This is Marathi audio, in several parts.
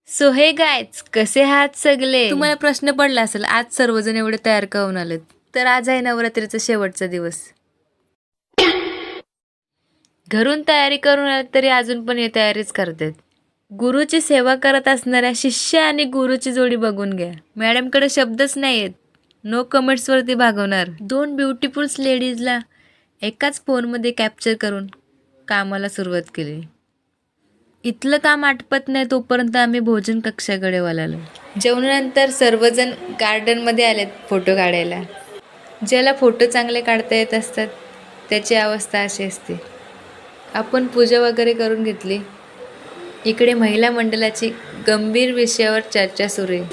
सो हे गायज, कसे आहात सगळे? तुम्हाला प्रश्न पडला असेल आज सर्वजण एवढे तयार का होऊन आलेत. तर आज आहे नवरात्रीचा शेवटचा दिवस. घरून तयारी करून आले तरी अजून पण हे तयारीच करतात. गुरुची सेवा करत असणाऱ्या शिष्य आणि गुरुची जोडी बघून घ्या. मॅडमकडे शब्दच नाहीयेत. नो कमेंट्स वरती भागवणार. दोन ब्युटिफुल लेडीजला एकाच फोनमध्ये कॅप्चर करून कामाला सुरुवात केली. इथलं काम आटपत नाही तोपर्यंत आम्ही भोजन कक्षाकडे वळालो. जेवणानंतर सर्वजण गार्डनमध्ये आलेत फोटो काढायला. ज्याला फोटो चांगले काढता येत असतात त्याची अवस्था अशी असते. आपण पूजा वगैरे करून घेतली. इकडे महिला मंडळाची गंभीर विषयावर चर्चा सुरू आहे.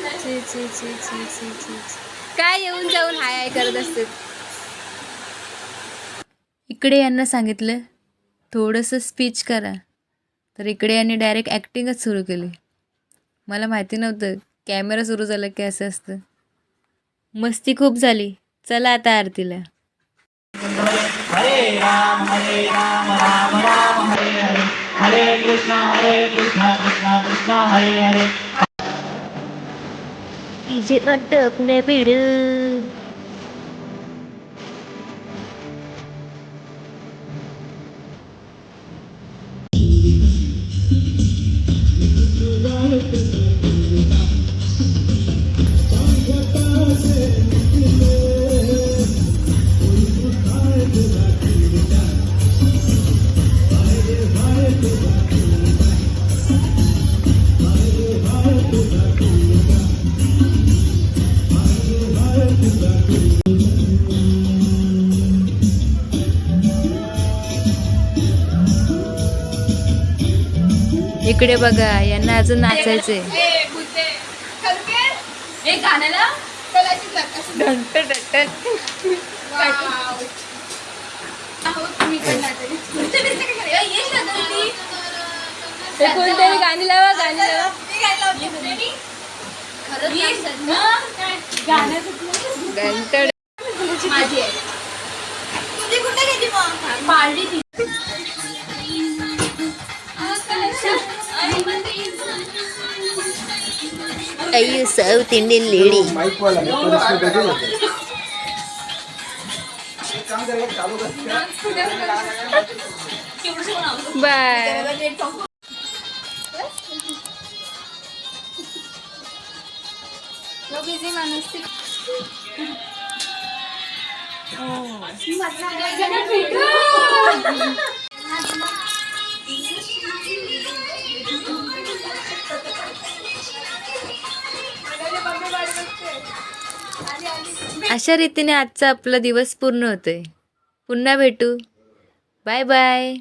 काय येऊन जाऊन हाय हाय करत असते. इकडे यांना सांगितलं थोडंसं स्पीच करा, तर इकडे यांनी डायरेक्ट ॲक्टिंगच सुरू केली. मला माहिती नव्हतं कॅमेरा सुरू झाला की असं असतं. मस्ती खूप झाली. चला आता आरतीला. हरे राम राम राम हरे हरे, हरे कृष्णा कृष्णा कृष्णा हरे हरे. इजे अटकने भिड इकडे बघा, यांना अजून नाचायचंय. कोणतरी गाणी लावा, गाणी लावा. घंटड. अय्यो साऊथ इंडियन लेडी. बाय. अशा रीतीने आजचा आपला दिवस पूर्ण होतोय. पुन्हा भेटू. Bye bye.